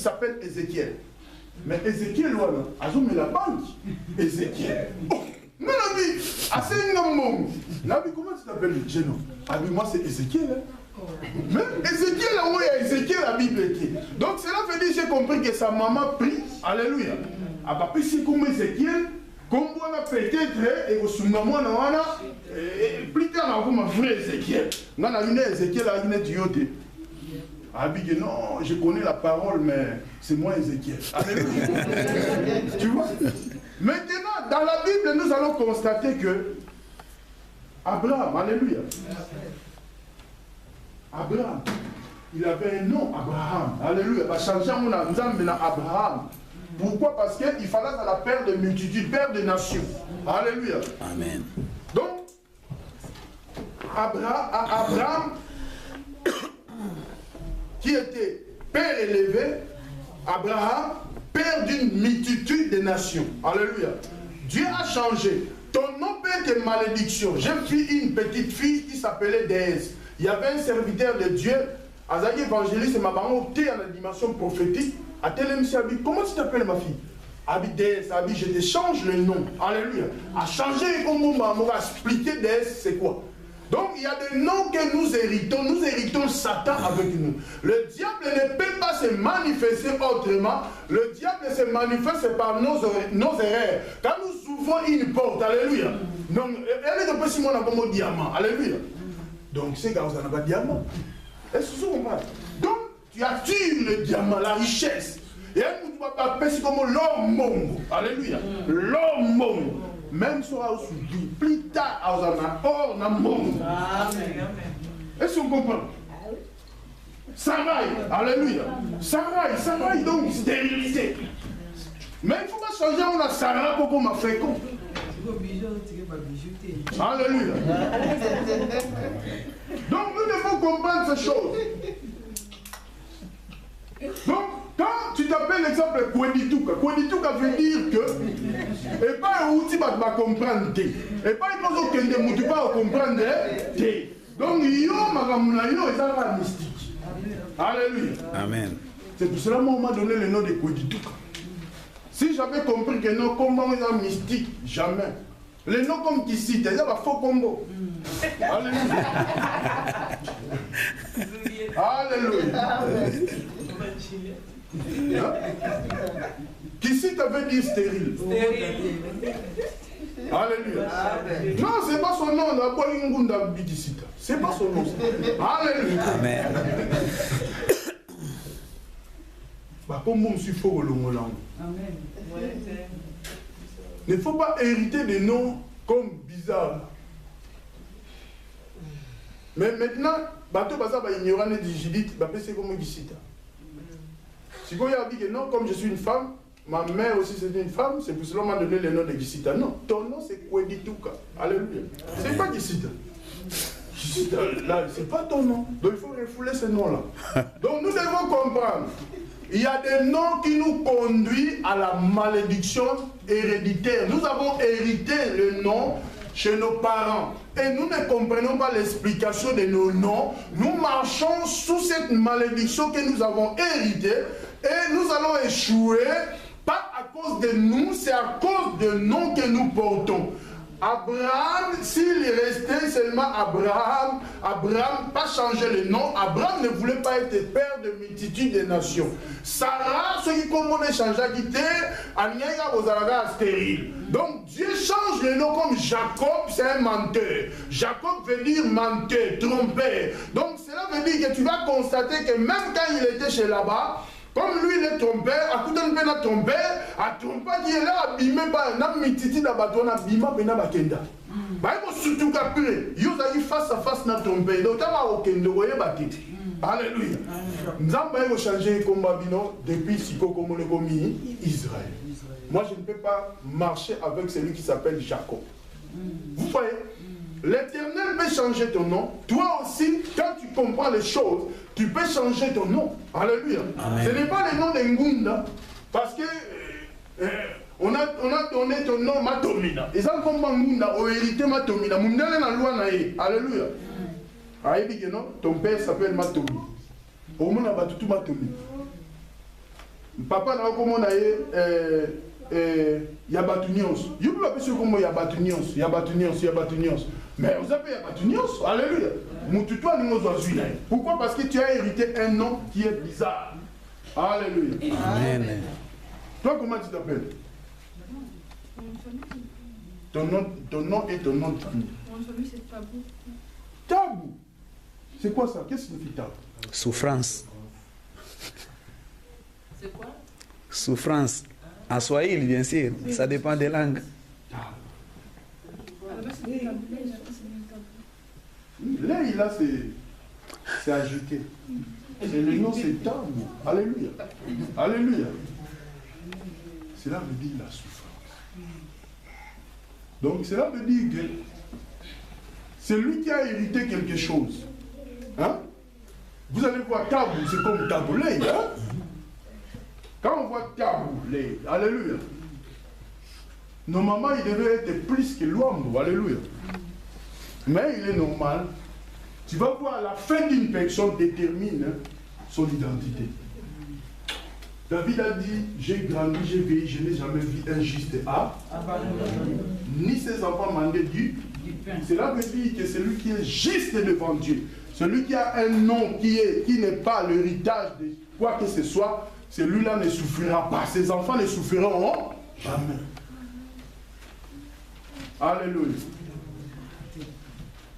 s'appelle Ézéchiel. Mais Ézéchiel, voilà, Azoum la banque. Ézéchiel. Non, la vie, assez une la vie, comment tu t'appelles le génome? Ah, mais moi, c'est Ézéchiel. Hein? Même Ézéchiel, là où il y a Ézéchiel, la Bible est. Donc, cela veut dire, j'ai compris que sa maman prie. Alléluia. Ah, bah, puis c'est comme Ézéchiel, comme on a peut-être, et au Soumamo, plus tard, on a vu Ézéchiel. On a vu Ézéchiel, on a vu Dieu. Ah, non, je connais la parole, mais c'est moi Ézéchiel. Alléluia. Tu vois? Maintenant, dans la Bible, nous allons constater que Abraham, alléluia. Abraham, il avait un nom, Abraham. Alléluia. Il va changer mon nom, Abraham. Pourquoi? Parce qu'il fallait à la père de multitudes, père de nations. Alléluia. Amen. Donc, Abraham, qui était père élevé, Abraham, père d'une multitude de nations. Alléluia. Dieu a changé. Ton nom peut être malédiction. J'ai vu une petite fille qui s'appelait Déesse. Il y avait un serviteur de Dieu, Azaki évangéliste, m'a opté à la dimension prophétique. À tel Abi, comment tu t'appelles ma fille? Abi Déesse, Abi, je te change le nom. Alléluia. À changer, comme on va expliquer Déesse, c'est quoi? Donc il y a des noms que nous héritons Satan avec nous. Le diable ne peut pas se manifester autrement. Le diable se manifeste par nos erreurs. Quand nous ouvrons une porte, alléluia. Donc, elle est de petit monde comme diamant, alléluia. Donc c'est quand vous n'avez pas de diamant. Est-ce que vous comprenez? Donc tu attires le diamant, la richesse. Et elle ne doit pas passer comme l'homme mongo, alléluia. L'homme mongo. Même si on a suivi, plus tard, on a or, on a monde. Est-ce qu'on comprend? Sarai, alléluia. Sarai, donc stérilité. Mais il ne faut pas changer, on a Sarah pour qu'on m'a fait con. Alléluia. Donc nous devons comprendre ces choses. Donc, quand tu t'appelles l'exemple Kwenituka veut dire que et pas un outil va comprendre et pas une chose que tu vas comprendre donc yo magamuna yo est un mystique. Alléluia. Amen. C'est pour cela que moi on m'a donné le nom de Kwenituka. Si j'avais compris que non, comment on est un mystique, jamais. Les noms comme qui citent, il y a un faux combo. Alléluia. Alléluia. Hein? Qui cite veut dire stérile. Alléluia. Non, c'est pas son nom. C'est pas son nom. Alléluia. Amen. Il ne faut pas hériter des noms comme bizarres. Mais maintenant, bateau baza ba ignorant de Judith, ba c'est comme Gisita. Si vous avez dit que non, comme je suis une femme, ma mère aussi c'est une femme, c'est pour cela qu'on m'a donné le nom de Gisita. Non, ton nom c'est Kwenituka. Alléluia. C'est pas Gisita. Gisita, là, c'est pas ton nom. Donc il faut refouler ce nom-là. Donc nous devons comprendre. Il y a des noms qui nous conduisent à la malédiction héréditaire. Nous avons hérité le nom chez nos parents. Et nous ne comprenons pas l'explication de nos noms. Nous marchons sous cette malédiction que nous avons héritée. Et nous allons échouer, pas à cause de nous, c'est à cause des noms que nous portons. Abraham, s'il restait seulement Abraham, pas changer le nom. Abraham ne voulait pas être père de multitude de nations. Sarah, ce qui commence à changer, stérile. Donc Dieu change le nom comme Jacob, c'est un menteur. Jacob veut dire menteur, trompeur. Donc cela veut dire que tu vas constater que même quand il était chez là-bas, comme lui il est trompeur, à coup d'un peu trompeur, à tromper qui est là, abîmé par un mititi d'abattoir, abîmé par un bakenda. Bah il faut surtout qu'après, il y a face à face na trompeur. Donc il y a aucun de voyer battre. Alléluia. Nous avons changé comme Babino depuis Siko comme le commis Israël. Moi je ne peux pas marcher avec celui qui s'appelle Jacob. Vous voyez? L'Éternel peut changer ton nom. Toi aussi, quand tu comprends les choses, tu peux changer ton nom. Alléluia. Amen. Ce n'est pas le nom de Ngunda. Parce que on a donné ton nom Matomina. Et ça, comme Ngunda, on a hérité Matomina. Alléluia. Non, ton père s'appelle Matomi. Au monde, on a tout Matomi. papa n'a comment on a Yabatunios. You peux appeler comme Yabatunios. Mais vous appelez Yabatunios. Alléluia. Pourquoi? Parce que tu as hérité un nom qui est bizarre. Alléluia. Amen. Toi, comment tu t'appelles? Ton nom et ton nom de famille. Mon famille, c'est Tabou. Tabou. C'est quoi ça? Qu'est-ce que signifie Tabou? Souffrance. C'est quoi? Souffrance. En Swahili, bien sûr. Ça dépend des langues. Là, c'est agité. Et le nom, c'est Tabou. Alléluia. Alléluia. Cela veut dire la souffrance. Donc, cela veut dire que c'est lui qui a hérité quelque chose. Hein? Vous allez voir Tabou, c'est comme Taboulé. Hein? Quand on voit Taboulé, alléluia. Normalement, il devait être plus que Luambo, alléluia. Mais il est normal. Tu vas voir, la fin d'une personne détermine son identité. David a dit, j'ai grandi, j'ai vieilli, je n'ai jamais vu un juste A. Ni ses enfants mandaient du pain. Cela veut dire que celui qui est juste devant Dieu, celui qui a un nom qui n'est pas l'héritage de quoi que ce soit, celui-là ne souffrira pas. Ses enfants ne souffriront jamais. Alléluia.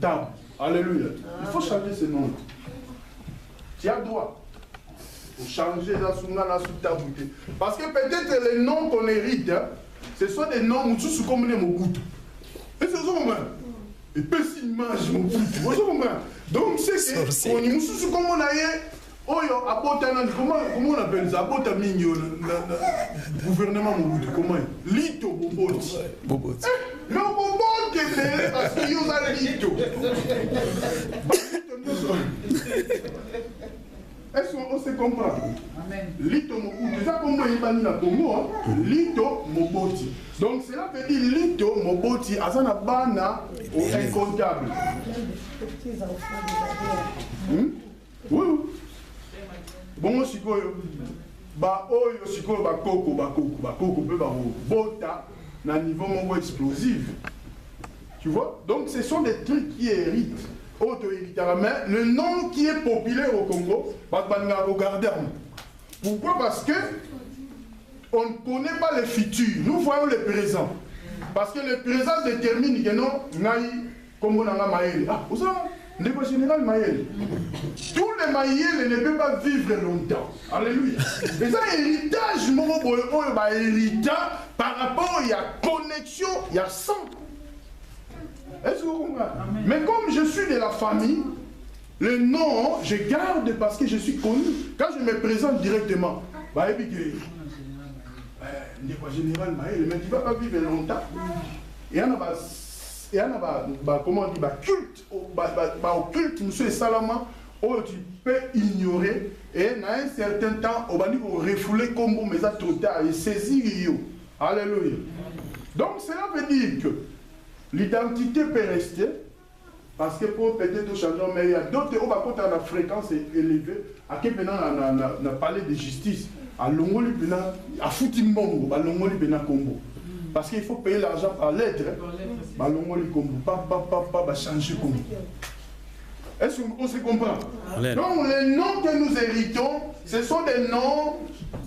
Tab. Alléluia. Il faut changer ce nom-là. Tu as droit. Il faut changer la sunga, la sous-tabouté. Parce que peut-être les noms qu'on hérite, hein, ce sont des noms où tu sous comme les mobutu. Et c'est ça, et puis s'il mange mobutu. Donc c'est qu'on y sous comme on a comment on appelle ça? Abota mignon, le gouvernement mobutu. Comment? Lito Boboti. Boboti. Le Boboti, c'est parce qu'il y a Lito. Est-ce qu'on se comprend? Amen. Lito Mobutu. C'est ça comme moi, il va dire Congo. Lito Moboti. Donc cela veut dire Lito Moboti. Azana Bana au incontable. Oui. Bon, si quoi, oyo si quoi, coco, peut bota, na niveau mon explosif. Tu vois? Donc ce sont des trucs qui héritent. Auto-héritairement, le nom qui est populaire au Congo, regarder. Pourquoi? Parce que on ne connaît pas le futur. Nous voyons le présent. Parce que le présent détermine que non, comme on a la maïle. Ah, vous savez, le général Maël. Tous les Maïels ne peuvent pas vivre longtemps. Alléluia. Et ça, héritage, héritage par rapport, il y a connexion, il y a sang. Est-ce que vous comprenez? Mais comme je suis de la famille, le nom, je garde parce que je suis connu. Quand je me présente directement, général Maël, mais tu ne vas pas vivre longtemps. Et il y a comment on dit, culte, culte, monsieur Salama, où tu peux ignorer, et dans un certain temps, on va dire refouler comme mais ça trop tard, et saisir. Alléluia. Donc cela veut dire que l'identité peut rester, parce que pour peut-être changer, mais il y a d'autres, on va compter la fréquence élevée, à quel point on a parlé de justice, à Longoli, à Foutimbongo, à Longoli, Combo. Parce qu'il faut payer l'argent par lettre. Pas changer comme. Est-ce qu'on se comprend? Donc les noms que nous héritons, ce sont des noms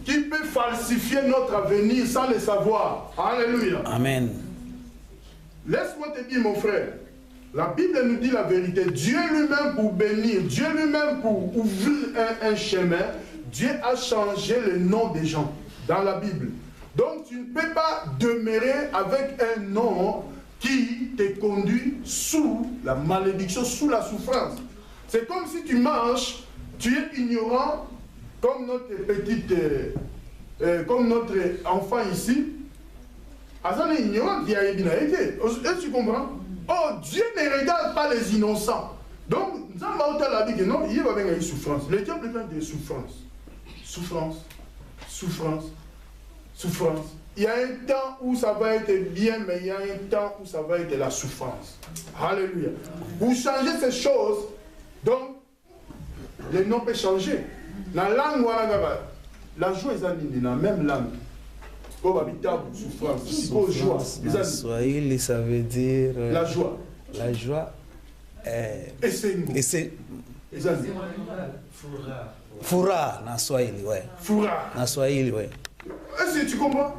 qui peuvent falsifier notre avenir sans le savoir. Alléluia. Amen. Laisse-moi te dire, mon frère, la Bible nous dit la vérité. Dieu lui-même pour bénir, Dieu lui-même pour ouvrir un chemin, Dieu a changé le nom des gens dans la Bible. Donc tu ne peux pas demeurer avec un nom qui te conduit sous la malédiction, sous la souffrance. C'est comme si tu marches, tu es ignorant, comme notre petite, comme notre enfant ici. Azan est ignorant, est-ce que tu comprends? Oh, Dieu ne regarde pas les innocents. Donc, nous avons la dit que non, il va venir une souffrance. Le diable vient de souffrance. Souffrance. Il y a un temps où ça va être bien, mais il y a un temps où ça va être la souffrance. Alléluia. Pour changer ces choses, donc, le nom peut changer. La langue, La joie est dans la même langue. Comme habitable, souffrance. Suppose joie. Swahili, ça veut dire. La joie. La joie. Et c'est. Fura, na Swahili, ouais. Fura. Na Swahili, ouais. Est-ce que tu comprends?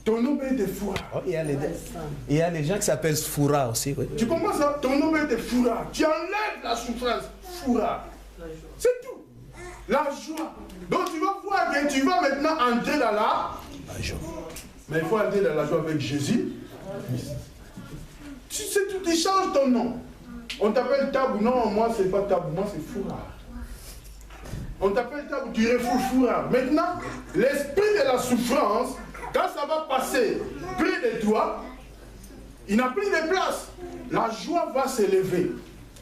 Ton nom peut être Fura. Oh, il y a les gens qui s'appellent Fura aussi, ouais. Tu comprends ça? Ton nom peut être Fura. Tu enlèves la souffrance. Fura. C'est tout. La joie. Donc tu vas voir que tu vas maintenant entrer dans la joie. Mais il faut entrer dans la joie avec Jésus. Tu sais tout, tu changes ton nom. On t'appelle Tabou. Non, moi c'est pas Tabou, moi c'est Fura. On t'appelle Tabou, tu refoules Fura. Maintenant, l'esprit de la souffrance, quand ça va passer près de toi, il n'a plus de place. La joie va s'élever.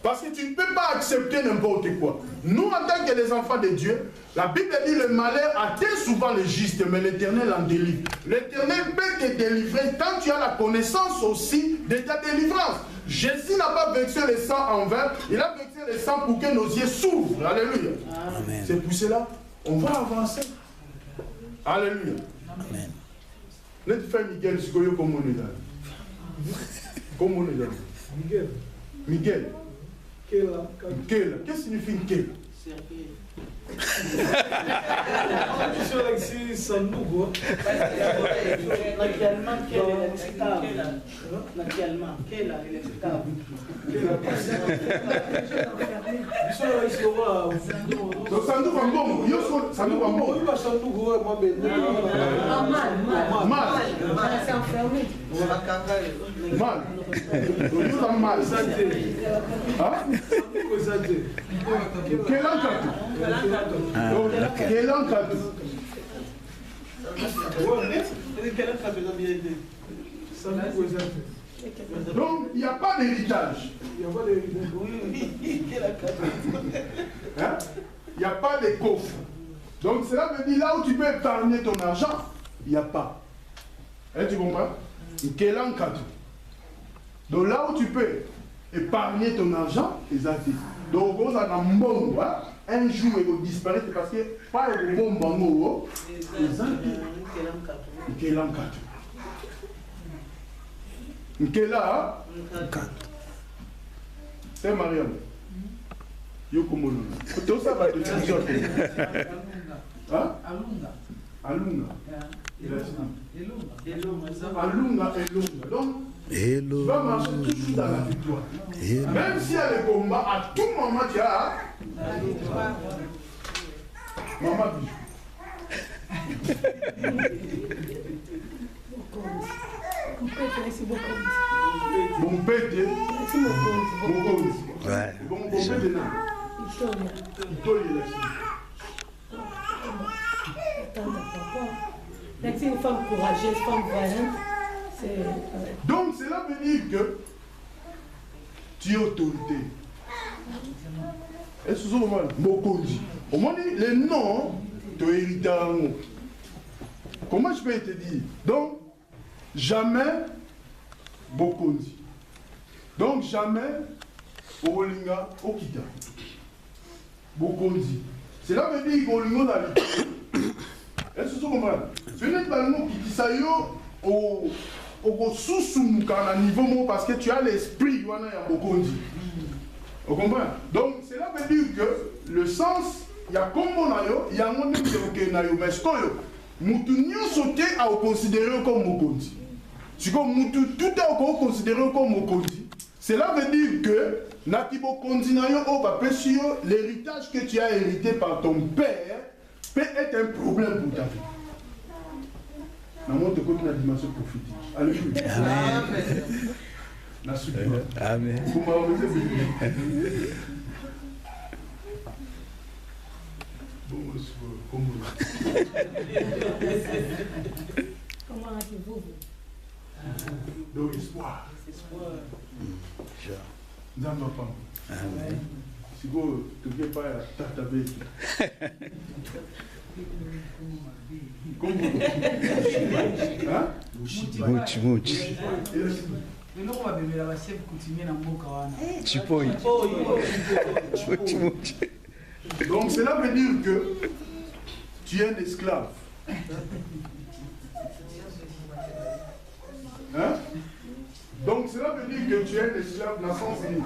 Parce que tu ne peux pas accepter n'importe quoi. Nous, en tant que les enfants de Dieu, la Bible dit le malheur atteint souvent le juste, mais l'Éternel en délivre. L'Éternel peut te délivrer quand tu as la connaissance aussi de ta délivrance. Jésus n'a pas vexé le sang en vain, il a vexé le sang pour que nos yeux s'ouvrent. Alléluia. C'est pour cela on va avancer. Alléluia. Amen. Notre frère Miguel, c'est quoi comme on est là? Comme on est là? Miguel. Kela. Qu'est-ce que signifie Kela? Donc, il n'y a pas d'héritage. Il n'y a pas de coffre. Donc, cela veut dire là où tu peux épargner ton argent, il n'y a pas. Tu comprends? Donc, là où tu peux épargner ton argent, les affaires. Donc, on a un bon, un jour, il va disparaître parce que pas le bon bango, les affaires. Nkela, c'est Mariam. Yokomono. Tout ça va te dire. Alunga. Alunga. Donc, tu vas marcher toujours dans la victoire. Même s'il y a le combat, à tout moment, tu as. Maman Mon père, c'est une femme courageuse, femme vaillante. Donc cela veut dire que tu es autorité. Est-ce que vous avez dit? Au moins, les noms de héritage. Comment je peux te dire? Donc, jamais Bokondi. Donc, jamais Olinga Okita. Bokondi. Cela veut dire qu'Olinga n'a pas. Est-ce que vous comprenez? Ce n'est pas le mot qui dit ça au sous-sous-mouka à niveau parce que tu as l'esprit de Bokondi. Vous comprenez? Donc, cela veut dire que le sens, il y a comme on a il y a un monde qui est là, mais ce que Moutounio sauté à considérer comme Mokondi. Si tout est considéré comme Mokondi, cela veut dire que Natibo Kondinayo Obapesio, l'héritage que tu as hérité par ton père peut être un problème pour ta vie. Dans notre côté, la dimension prophétique. Alléluia. Amen. La suite. Amen. Comment avez-vous? Donc, espoir. Nous n'avons pas. Amen. Si vous ne pouvez pas t'attaquer. Donc cela veut dire que tu es un esclave. Hein? Donc cela veut dire que tu es un esclave dans le sens unique.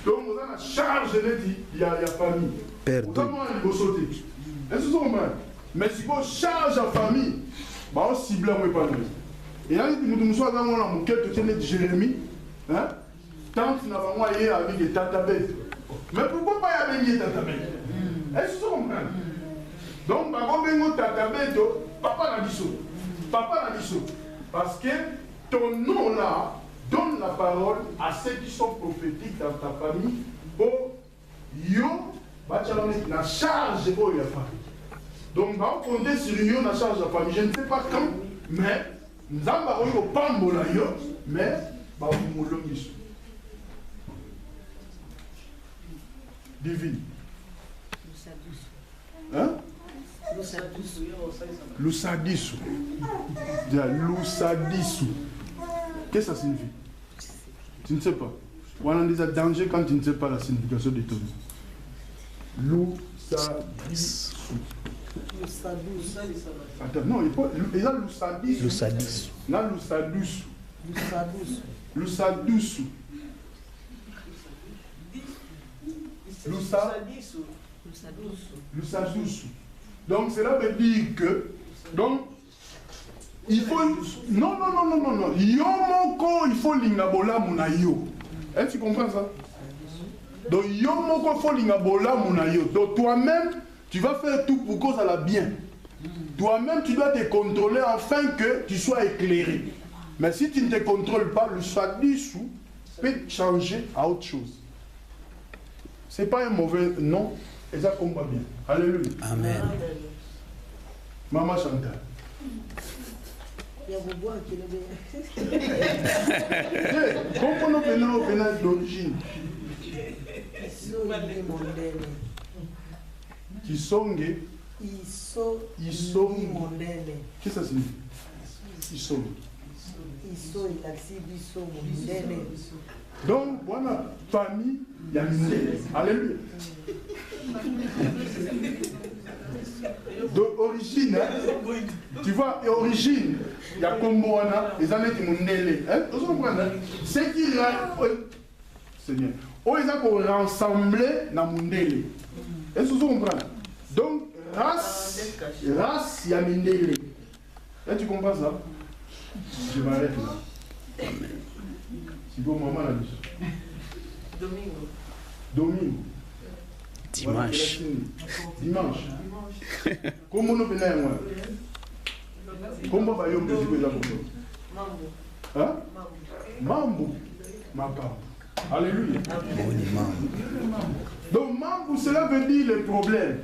Donc on a la charge de dire, il y a famille. Perdon. Est-ce que vous comprenez? Mais si vous charge la famille, on cible à moi pas. Et là, nous sommes dans mon quête de Jérémie. Hein? Tant que nous avons avec des tatabés. Mais pourquoi pas y avoir des tatabés? Est-ce que vous comprenez? Donc, par contre, tatabé, papa n'a dit ça. Papa n'a dit ça. Parce que ton nom là donne la parole à ceux qui sont prophétiques dans ta famille. Pour yo, la charge de la famille. Donc, on compte sur yo, la charge de la famille. Je ne sais pas quand, mais nous avons pas de mais nous avons divine. Hein? Lusadisu. Lusadisu. Qu'est-ce que ça signifie? Tu ne sais pas. On a des dangers quand tu ne sais pas la signification de ton nom. Lusadisu. Attends, non, il y a Lusadisu. Lusadisu. Là, Lusadisu. Lusadisu. Lusadisu. Donc cela veut dire que donc il faut non. Yomoko il faut lingabola munayo. Est-ce que tu comprends ça? Donc yomoko il faut lingabola munayo. Donc toi-même tu vas faire tout pour que ça la bien. Toi-même tu dois te contrôler afin que tu sois éclairé. Mais si tu ne te contrôles pas, le sadisu peut changer à autre chose. C'est pas un mauvais nom. Et ça combat bien. Alléluia. Amen. Maman Chantal. Comment on venait d'origine? Kisonge. Isonge. Qu'est-ce que ça signifie? Isonge. Donc, voilà, famille, il y a une idée. Alléluia. D'origine, hein? Tu vois, origine, il y a Komboana, les années qui m'ont nélé. Vous comprenez? C'est qui Seigneur. Oh, ils ont pour rassembler dans mon nélé. Est-ce que vous comprenez? Donc, race, il y a une nélé. Tu comprends ça? Je m'arrête là. Amen. C'est bon, maman l'a dit. Domingo. Dimanche. Dimanche. Comment on peut aller? Comment on va y aller? Hein? Mambo. Macambo. Alléluia. Donc, mambo, cela veut dire le problème.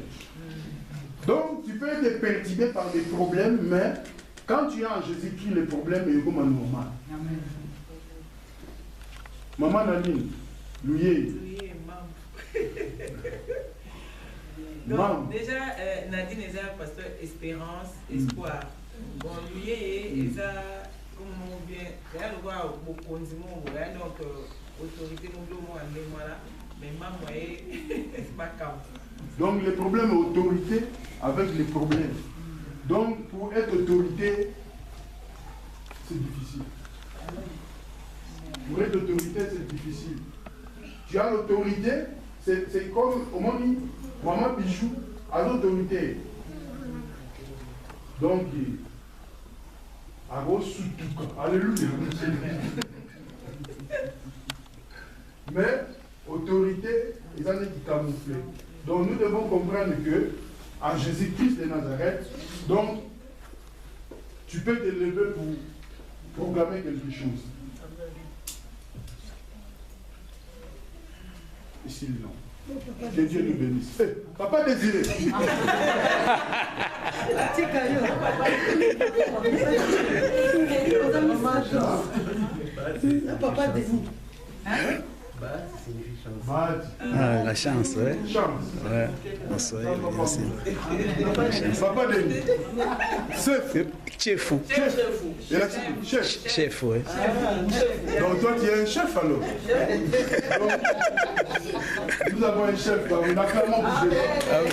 Donc, tu peux être perturbé par des problèmes, mais quand tu es en Jésus-Christ, le problème est comme normal. Amen. Maman Nadine, Louye. Donc, déjà, Nadine est un pasteur espérance, espoir. Bon, Louye est un, comment bien, il y a le droit au condiment, donc, autorité, mais maman est pas calme. Donc, le problème est autorité avec les problèmes. Donc, pour être autorité, c'est difficile. Pour être autorité, c'est difficile. Tu as l'autorité, c'est comme au moment où maman Bijou a l'autorité. Donc, alléluia. Mais, autorité, ils en sont camouflés. Donc, nous devons comprendre que, en Jésus-Christ de Nazareth, donc, tu peux te lever pour proclamer quelque chose. Ici, non. Que Dieu nous bénisse. Hey, Papa Désiré. Papa Désiré. Bahati. Ah, la chance, ouais. Chance. Ouais, en Swahili, bien sûr. Papa Denis. Chef. Chef. Il a dit chef. Chef, ouais. Donc toi tu es un chef alors. Donc, nous avons un chef, on a clairement bougé. Ah, ouais.